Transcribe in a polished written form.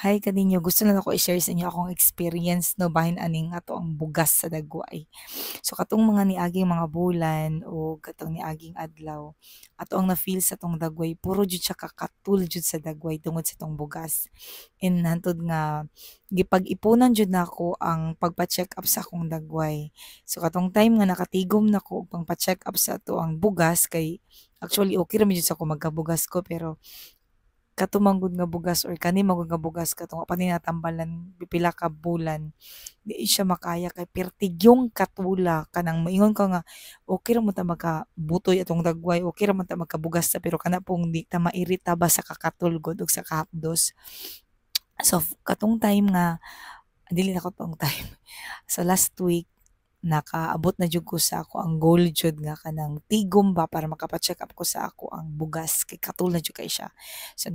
Hi kaninyo, gusto lang ako i-share sa inyo akong experience no bahin aning ato ang bugas sa dagway. So katong mga niaging mga bulan o katong niaging adlaw, ato ang na-feel sa tong dagway, puro jud siya kakatul jud sa dagway tungod sa tong bugas. And hantod nga gipag-ipunan jud nako ang pagpa-check up sa akong dagway. So katong time nga nakatigom nako og pangpa-check up sa ato ang bugas kay actually okay ra mi jud sa ako magkabugas ko pero katumanggod nga bugas or kani manggod nga bugas katong wa pa ni natambalan pipila ka bulan, di siya makaya kay pertig yung katula kanang moingon ka nga okey ra man ta magkabutoy atong dagway, okey ra man ta magkabugas ta pero kana pong di ta mairita ba sa kakatulgod ug sa kahapdos. So katong time nga dili na ko tong time. So last week nakaabot na jud ko sa ako ang goal jud nga kanang tigom ba para makapa-check up ko sa ako ang bugas kay katul na jud kay siya. So